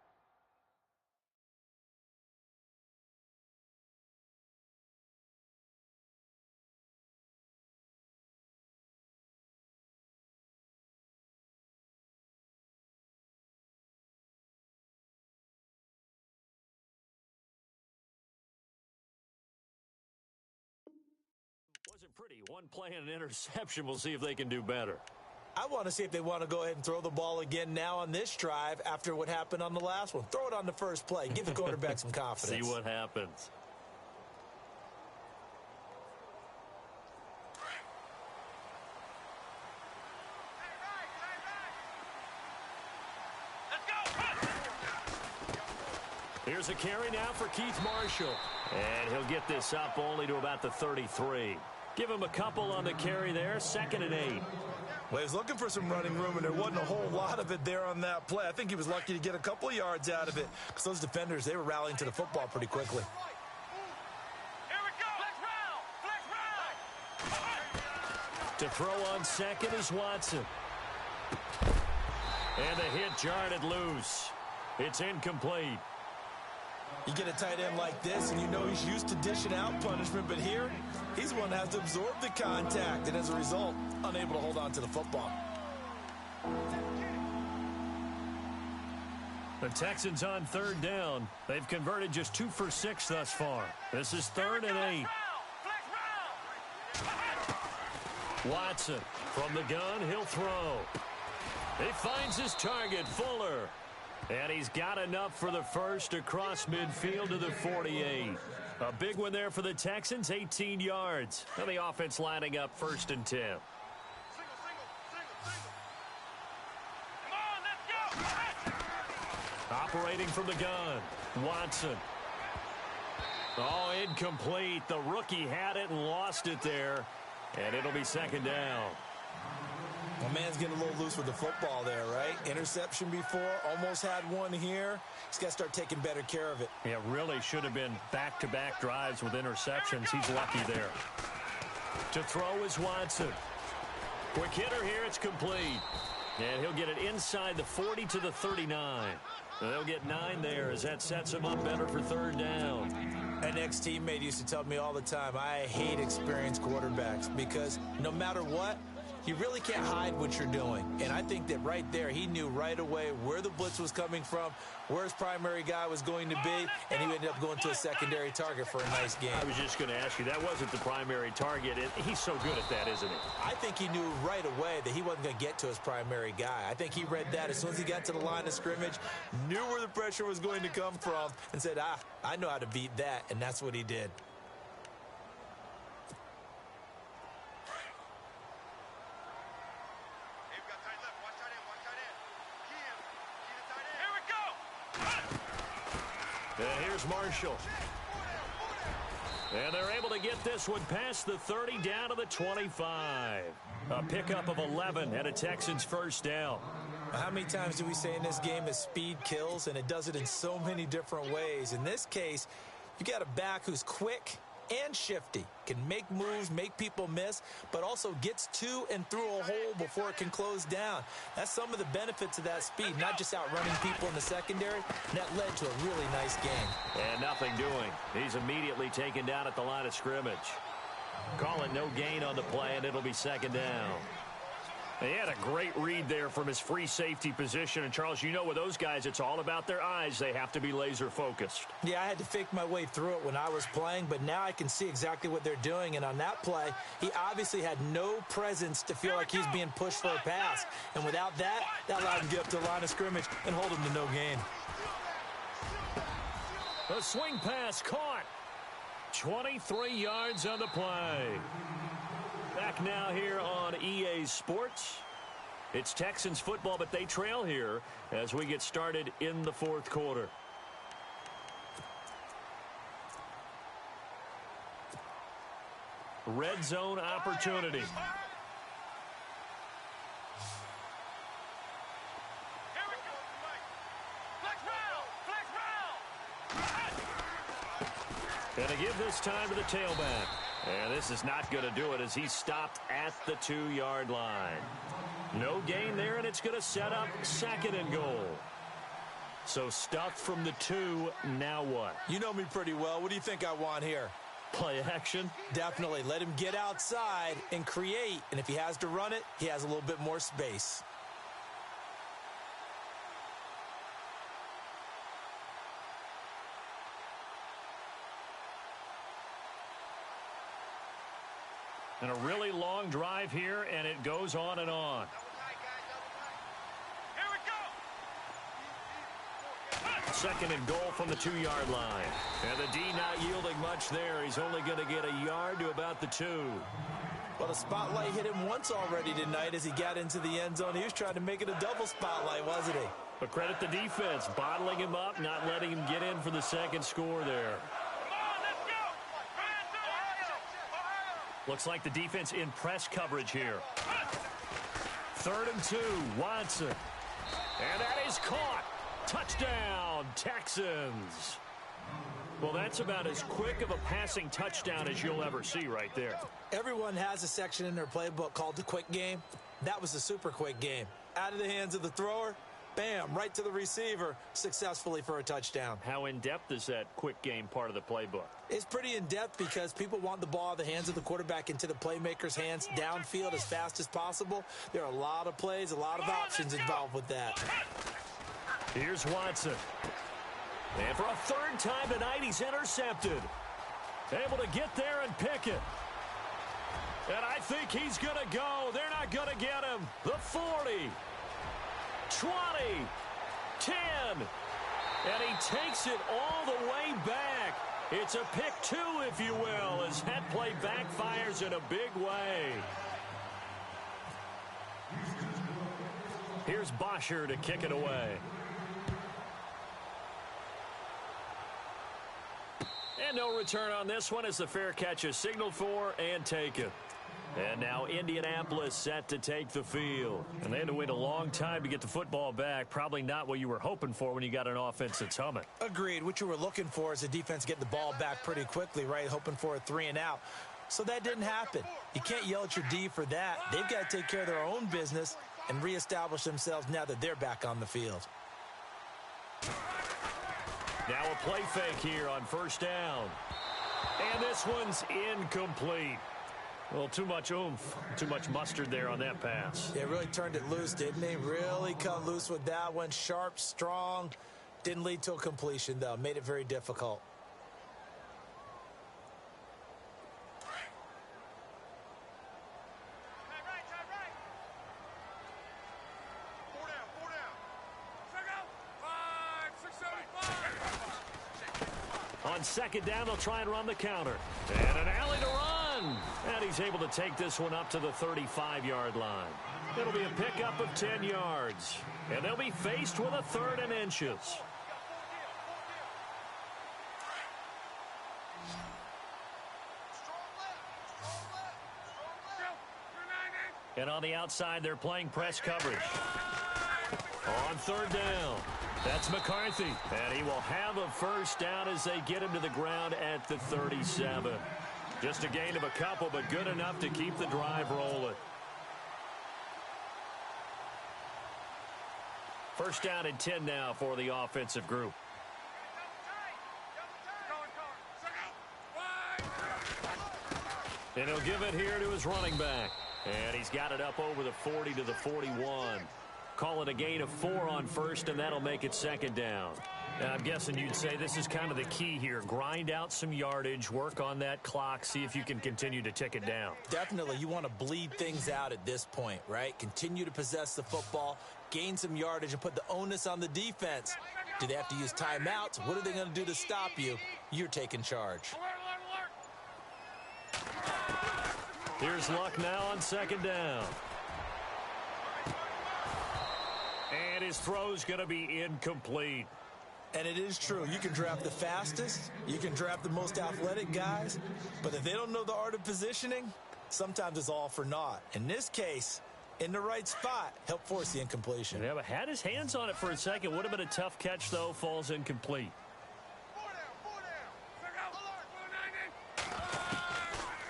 wasn't pretty. One play and an interception. We'll see if they can do better. I want to see if they want to go ahead and throw the ball again now on this drive after what happened on the last one. Throw it on the first play. Give the quarterback some confidence. See what happens. Here's a carry now for Keith Marshall. And he'll get this up only to about the 33. Give him a couple on the carry there, 2nd and 8. Well, he was looking for some running room, and there wasn't a whole lot of it there on that play. I think he was lucky to get a couple of yards out of it because those defenders, they were rallying to the football pretty quickly. Here we go. Flex round. To throw on 2nd is Watson. And the hit jarred loose. It's incomplete. You get a tight end like this, and you know he's used to dishing out punishment, but here, he's the one that has to absorb the contact, and as a result, unable to hold on to the football. The Texans on 3rd down. They've converted just 2 for 6 thus far. This is 3rd and 8. Watson from the gun, he'll throw. He finds his target, Fuller. And he's got enough for the first across midfield to the 48. A big one there for the Texans, 18 yards. And the offense lining up 1st and 10. Single. Come on, let's go. Operating from the gun, Watson. Oh, incomplete. The rookie had it and lost it there. And it'll be 2nd down. My man's getting a little loose with the football there, right? Interception before, almost had one here. He's got to start taking better care of it. Yeah, really should have been back-to-back drives with interceptions. He's lucky there. To throw is Watson. Quick hitter here, it's complete. And he'll get it inside the 40 to the 39. They'll get 9 there as that sets him up better for 3rd down. An ex-teammate used to tell me all the time, I hate experienced quarterbacks because no matter what, you really can't hide what you're doing. And I think that right there, he knew right away where the blitz was coming from, where his primary guy was going to be, and he ended up going to a secondary target for a nice game. I was just going to ask you, that wasn't the primary target. He's so good at that, isn't he? I think he knew right away that he wasn't going to get to his primary guy. I think he read that as soon as he got to the line of scrimmage, knew where the pressure was going to come from, and said, I know how to beat that, and that's what he did. And here's Marshall. And they're able to get this one past the 30 down to the 25. A pickup of 11 and a Texans 1st down. How many times do we say in this game that speed kills, and it does it in so many different ways? In this case, you got a back who's quick and shifty, can make moves, make people miss, but also gets to and through a hole before it can close down. That's some of the benefits of that speed, not just outrunning people in the secondary. And that led to a really nice game. And nothing doing. He's immediately taken down at the line of scrimmage. Call it no gain on the play, and it'll be 2nd down. He had a great read there from his free safety position. And, Charles, you know with those guys, it's all about their eyes. They have to be laser focused. Yeah, I had to fake my way through it when I was playing, but now I can see exactly what they're doing. And on that play, he obviously had no presence to feel like he's being pushed for a pass. And without that, that allowed him to get up to the line of scrimmage and hold him to no gain. A swing pass caught. 23 yards on the play. Back now here on EA Sports. It's Texans football, but they trail here as we get started in the 4th quarter. Red zone opportunity. Here we go. Flex round. And to give this time to the tailback. And this is not going to do it as he's stopped at the 2-yard line. No gain there, and it's going to set up 2nd and goal. So stuffed from the 2, now what? You know me pretty well. What do you think I want here? Play action? Definitely. Let him get outside and create. And if he has to run it, he has a little bit more space. And a really long drive here, and it goes on and on. Here we go. 2nd and goal from the 2-yard line. And the D not yielding much there. He's only going to get a yard to about the 2. Well, the spotlight hit him once already tonight as he got into the end zone. He was trying to make it a double spotlight, wasn't he? But credit the defense, bottling him up, not letting him get in for the 2nd score there. Come on, let's go. Looks like the defense in press coverage here. 3rd and 2, Watson. And that is caught. Touchdown, Texans. Well, that's about as quick of a passing touchdown as you'll ever see right there. Everyone has a section in their playbook called the quick game. That was a super quick game. Out of the hands of the thrower, bam, right to the receiver, successfully for a touchdown. How in-depth is that quick game part of the playbook? It's pretty in-depth because people want the ball out of the hands of the quarterback into the playmaker's hands downfield as fast as possible. There are a lot of plays, a lot of options involved with that. Here's Watson. And for a 3rd time tonight, he's intercepted. Able to get there and pick it. And I think he's going to go. They're not going to get him. The 40. 20. 10. And he takes it all the way back. It's a pick 2, if you will, as that play backfires in a big way. Here's Bosher to kick it away. And no return on this one as the fair catch is signaled for and taken. And now Indianapolis set to take the field. And they had to wait a long time to get the football back. Probably not what you were hoping for when you got an offense that's humming. Agreed. What you were looking for is a defense getting the ball back pretty quickly, right? Hoping for a 3 and out. So that didn't happen. You can't yell at your D for that. They've got to take care of their own business and reestablish themselves now that they're back on the field. Now a play fake here on 1st down. And this one's incomplete. Well, too much oomph, too much mustard there on that pass. Yeah, really turned it loose, didn't he? Really cut loose with that one. Sharp, strong. Didn't lead to a completion, though. Made it very difficult. On 2nd down, they'll try and run the counter. And an alley to run. And he's able to take this one up to the 35-yard line. It'll be a pickup of 10 yards. And they'll be faced with a 3rd and inches. And on the outside, they're playing press coverage. On 3rd down. That's McCarthy, and he will have a 1st down as they get him to the ground at the 37. Just a gain of a couple, but good enough to keep the drive rolling. 1st down and 10 now for the offensive group. And he'll give it here to his running back. And he's got it up over the 40 to the 41. Call it a gain of 4 on 1st, and that'll make it 2nd down. And I'm guessing you'd say this is kind of the key here. Grind out some yardage, work on that clock, see if you can continue to tick it down. Definitely. You want to bleed things out at this point, right? Continue to possess the football, gain some yardage, and put the onus on the defense. Do they have to use timeouts? What are they going to do to stop you? You're taking charge. Here's Luck now on 2nd down. And his throw's going to be incomplete. And it is true. You can draft the fastest. You can draft the most athletic guys. But if they don't know the art of positioning, sometimes it's all for naught. In this case, in the right spot, help force the incompletion. Yeah, but had his hands on it for a second. Would have been a tough catch, though. Falls incomplete.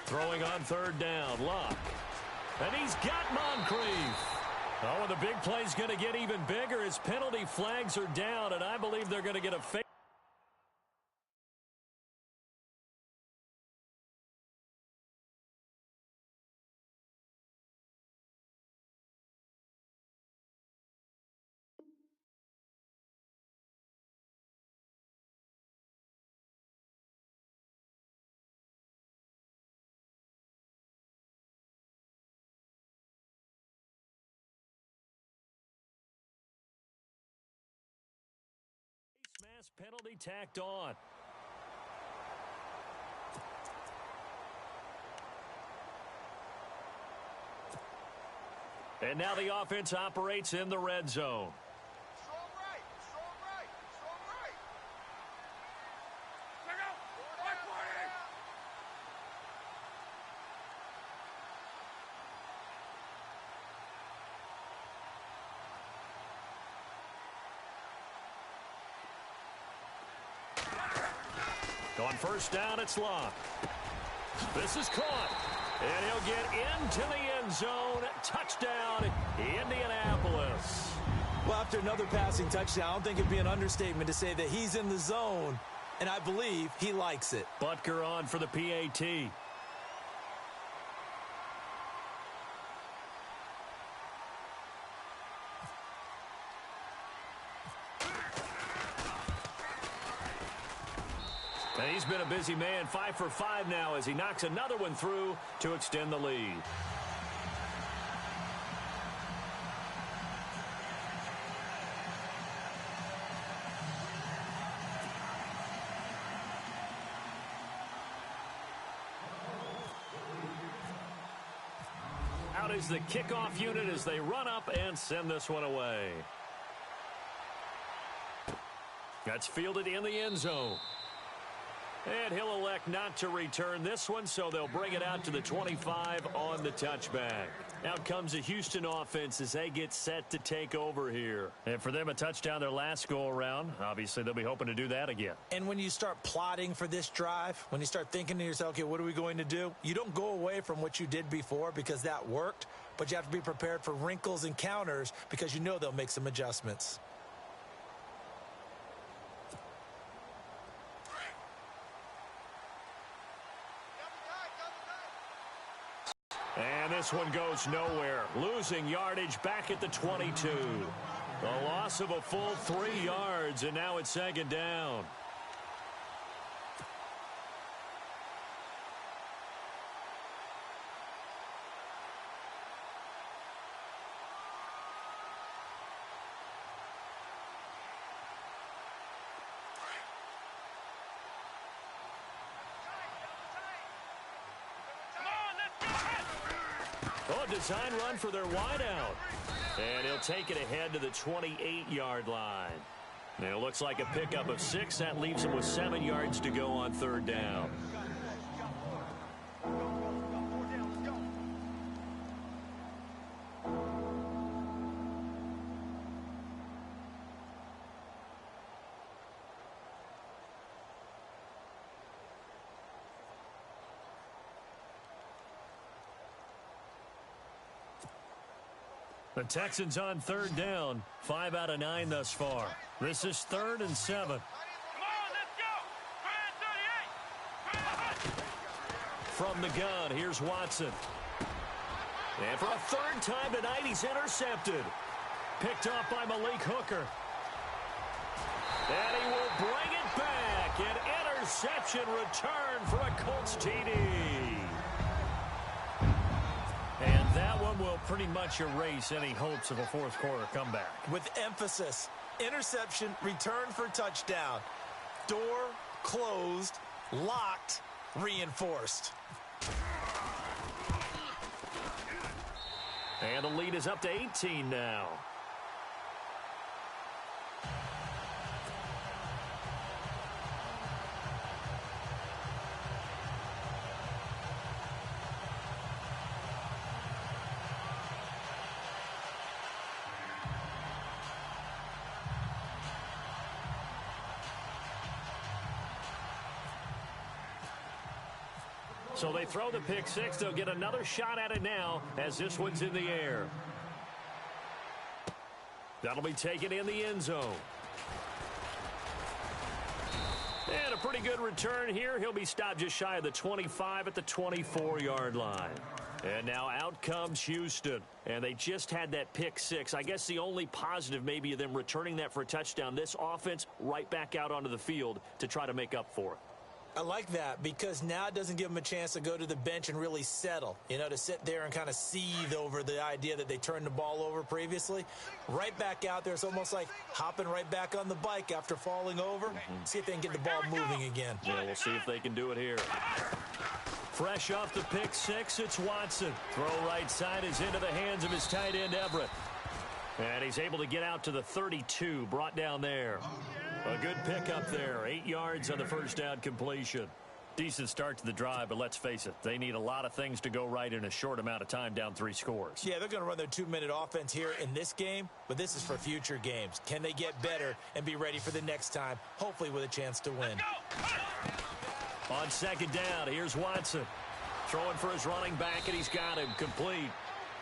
Throwing on 3rd down. Luck. And he's got Moncrief. Oh, and the big play's going to get even bigger as penalty flags are down, and I believe they're going to get a fake. Mass penalty tacked on. And now the offense operates in the red zone. Strong right, strong right, strong right. Check out. On first down, it's Locke. This is caught. And he'll get into the end zone. Touchdown, Indianapolis. Well, after another passing touchdown, I don't think it'd be an understatement to say that he's in the zone, and I believe he likes it. Butker on for the PAT. And he's been a busy man, 5 for 5 now as he knocks another one through to extend the lead. Out is the kickoff unit as they run up and send this one away. That's fielded in the end zone. And he'll elect not to return this one, so they'll bring it out to the 25 on the touchback. Out comes the Houston offense as they get set to take over here. And for them, a touchdown their last go-around. Obviously, they'll be hoping to do that again. And when you start plotting for this drive, when you start thinking to yourself, okay, what are we going to do? You don't go away from what you did before because that worked, but you have to be prepared for wrinkles and counters because you know they'll make some adjustments. And this one goes nowhere. Losing yardage back at the 22. A loss of a full 3 yards, and now it's second down. Oh, design run for their wideout. And he'll take it ahead to the 28-yard line. And it looks like a pickup of 6. That leaves him with 7 yards to go on third down. The Texans on third down. 5 out of 9 thus far. This is 3rd and 7. Come on, let's go. 38. From the gun, here's Watson. And for a 3rd time tonight, he's intercepted. Picked off by Malik Hooker. And he will bring it back. An interception return for a Colts TD. And that one will pretty much erase any hopes of a fourth quarter comeback. With emphasis, interception, return for touchdown. Door closed, locked, reinforced. And the lead is up to 18 now. So they throw the pick 6. They'll get another shot at it now as this one's in the air. That'll be taken in the end zone. And a pretty good return here. He'll be stopped just shy of the 25 at the 24-yard line. And now out comes Houston. And they just had that pick 6. I guess the only positive maybe of them returning that for a touchdown. This offense right back out onto the field to try to make up for it. I like that because now it doesn't give them a chance to go to the bench and really settle, you know, to sit there and kind of seethe over the idea that they turned the ball over previously. Right back out there, it's almost like hopping right back on the bike after falling over. See if they can get the ball moving again. Yeah, we'll see if they can do it here. Fresh off the pick 6, it's Watson. Throw right side is into the hands of his tight end, Everett. And he's able to get out to the 32, brought down there. A good pickup there. 8 yards on the first down completion. Decent start to the drive, but let's face it, they need a lot of things to go right in a short amount of time, down 3 scores. Yeah, they're going to run their 2-minute offense here in this game, but this is for future games. Can they get better and be ready for the next time, hopefully with a chance to win? On second down, here's Watson. Throwing for his running back, and he's got him complete.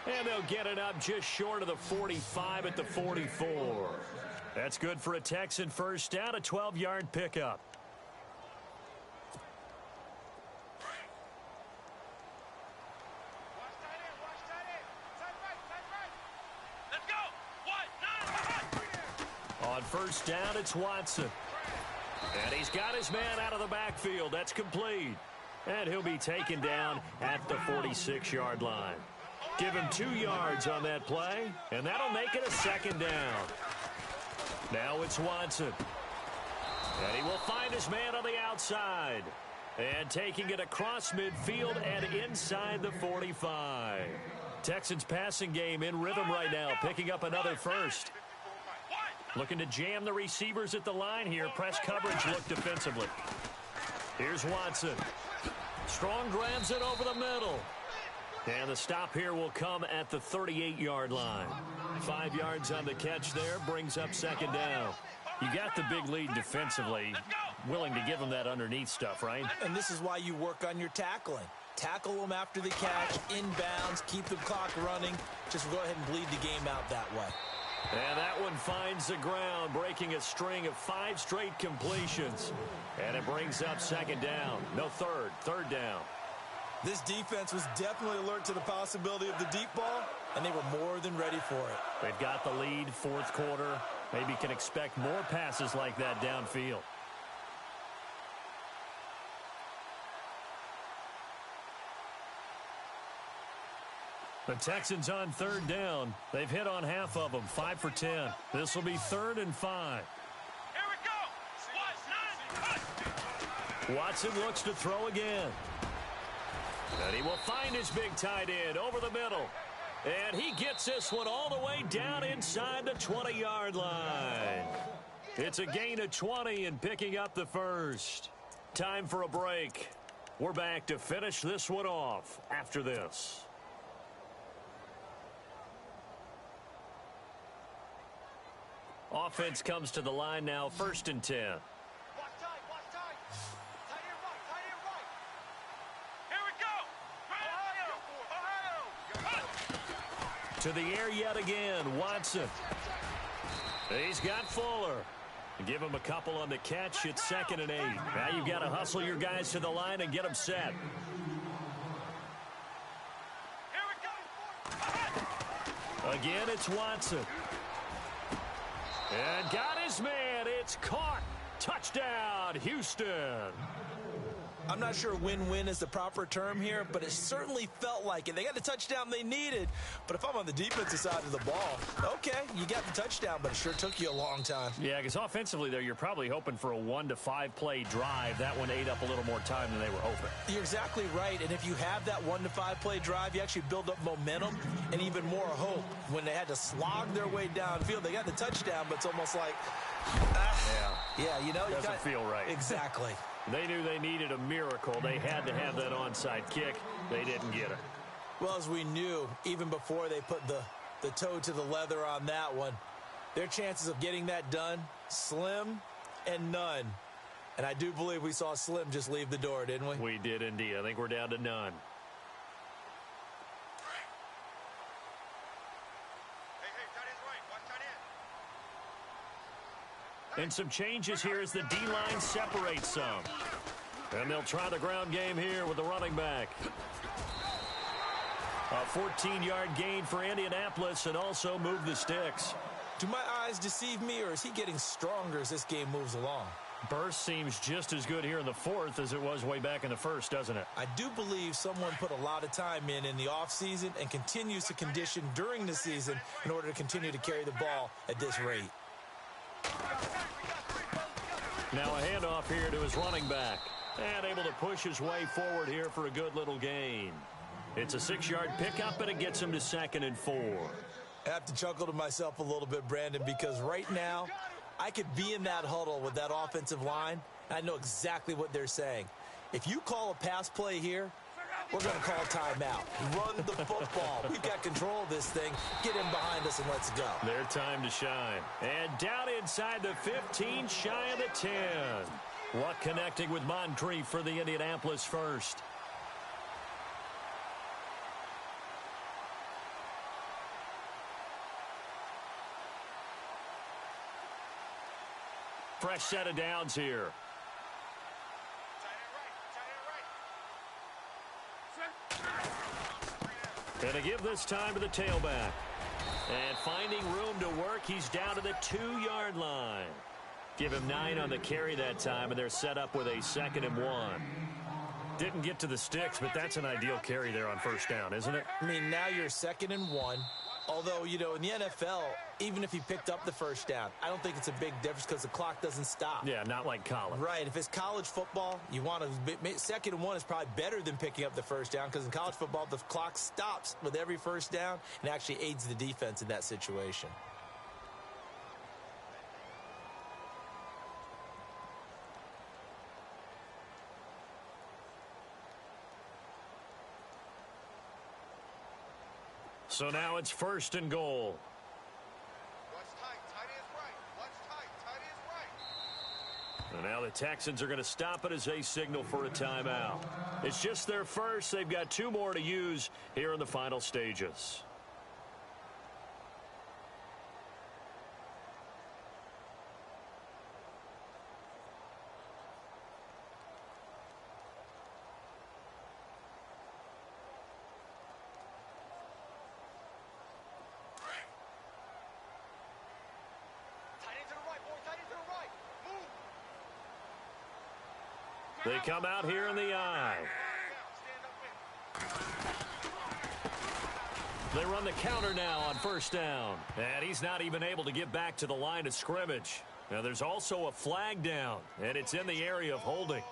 And they'll get it up just short of the 45 at the 44. That's good for a Texan first down, a 12-yard pickup. On first down, it's Watson. And he's got his man out of the backfield. That's complete. And he'll be taken down at the 46-yard line. Give him 2 yards on that play, and that'll make it a second down. Now it's Watson. And he will find his man on the outside. And taking it across midfield and inside the 45. Texans passing game in rhythm right now, picking up another first. Looking to jam the receivers at the line here. Press coverage look defensively. Here's Watson. Strong grabs it over the middle. And the stop here will come at the 38-yard line. 5 yards on the catch there, brings up second down. You got the big lead defensively. Willing to give them that underneath stuff, right? And this is why you work on your tackling. Tackle them after the catch, inbounds, keep the clock running. Just go ahead and bleed the game out that way. And that one finds the ground, breaking a string of 5 straight completions. And it brings up second down. No, third down. This defense was definitely alert to the possibility of the deep ball, and they were more than ready for it. They've got the lead, fourth quarter. Maybe can expect more passes like that downfield. The Texans on third down. They've hit on half of them, 5 for 10. This will be 3rd and 5. Here we go. Watson looks to throw again. And he will find his big tight end over the middle. And he gets this one all the way down inside the 20-yard line. It's a gain of 20 and picking up the first. Time for a break. We're back to finish this one off after this. Offense comes to the line now, 1st and 10. Watch tight. Tight here right. Here we go. Ohio. To the air yet again, Watson. He's got Fuller. Give him a couple on the catch. It's 2nd and 8. Now you've got to hustle your guys to the line and get them set. Here we go. Again, it's Watson. And got his man. It's caught. Touchdown, Houston. I'm not sure win-win is the proper term here, but it certainly felt like it. They got the touchdown they needed, but if I'm on the defensive side of the ball, okay, you got the touchdown, but it sure took you a long time. Yeah, because offensively there, you're probably hoping for a 1 to 5 play drive. That one ate up a little more time than they were hoping. You're exactly right, and if you have that 1 to 5 play drive, you actually build up momentum and even more hope. When they had to slog their way downfield, they got the touchdown, but it's almost like, you know. Doesn't feel right. Exactly. They knew they needed a miracle. They had to have that onside kick. They didn't get it. Well, as we knew, even before they put the toe to the leather on that one, their chances of getting that done, slim and none. And I do believe we saw Slim just leave the door, didn't we? We did indeed. I think we're down to none. Hey, tight end's right. Watch tight end. And some changes here as the D-line separates some. And they'll try the ground game here with the running back. A 14-yard gain for Indianapolis and also move the sticks. Do my eyes deceive me, or is he getting stronger as this game moves along? Burst seems just as good here in the 4th as it was way back in the 1st, doesn't it? I do believe someone put a lot of time in the offseason and continues to condition during the season in order to continue to carry the ball at this rate. Now a handoff here to his running back. And able to push his way forward here for a good little gain. It's a 6-yard pickup, and it gets him to 2nd and 4. I have to chuckle to myself a little bit, Brandon, because right now I could be in that huddle with that offensive line, and I know exactly what they're saying. If you call a pass play here, we're going to call timeout. Run the football. We've got control of this thing. Get in behind us and let's go. Their time to shine. And down inside the 15, shy of the 10. Luck connecting with Moncrief for the Indianapolis first. Fresh set of downs here. And to give this time to the tailback. And finding room to work, he's down to the 2-yard line. Give him 9 on the carry that time, and they're set up with a 2nd and 1. Didn't get to the sticks, but that's an ideal carry there on first down, isn't it? I mean, now you're 2nd and 1. Although, you know, in the NFL, even if he picked up the first down, I don't think it's a big difference because the clock doesn't stop. Yeah, not like college. Right. If it's college football, you want to 2nd and 1 is probably better than picking up the first down because in college football, the clock stops with every first down and actually aids the defense in that situation. So now it's 1st and goal. And now the Texans are going to stop it as they signal for a timeout. It's just their first. They've got 2 more to use here in the final stages. They come out here in the eye. They run the counter now on first down. And he's not even able to get back to the line of scrimmage. Now there's also a flag down, and it's in the area of holding.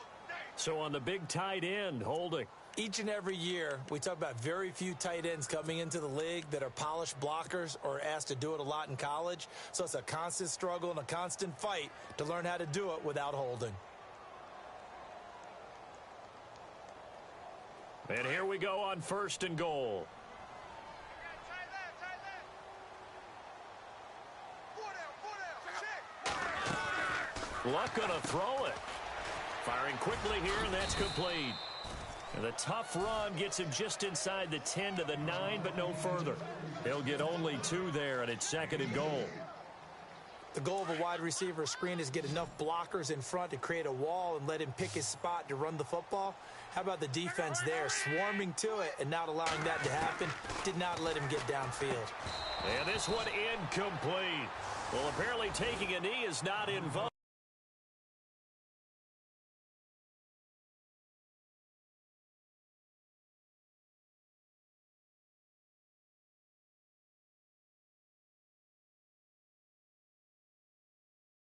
So on the big tight end, holding. Each and every year, we talk about very few tight ends coming into the league that are polished blockers or asked to do it a lot in college. So it's a constant struggle and a constant fight to learn how to do it without holding. And here we go on 1st and goal. Luck gonna throw it. Firing quickly here, and that's complete. And the tough run gets him just inside the 10 to the 9, but no further. He'll get only 2 there, and it's 2nd and goal. The goal of a wide receiver screen is get enough blockers in front to create a wall and let him pick his spot to run the football. How about the defense there, swarming to it and not allowing that to happen? Did not let him get downfield. And this one incomplete. Well, apparently taking a knee is not involved.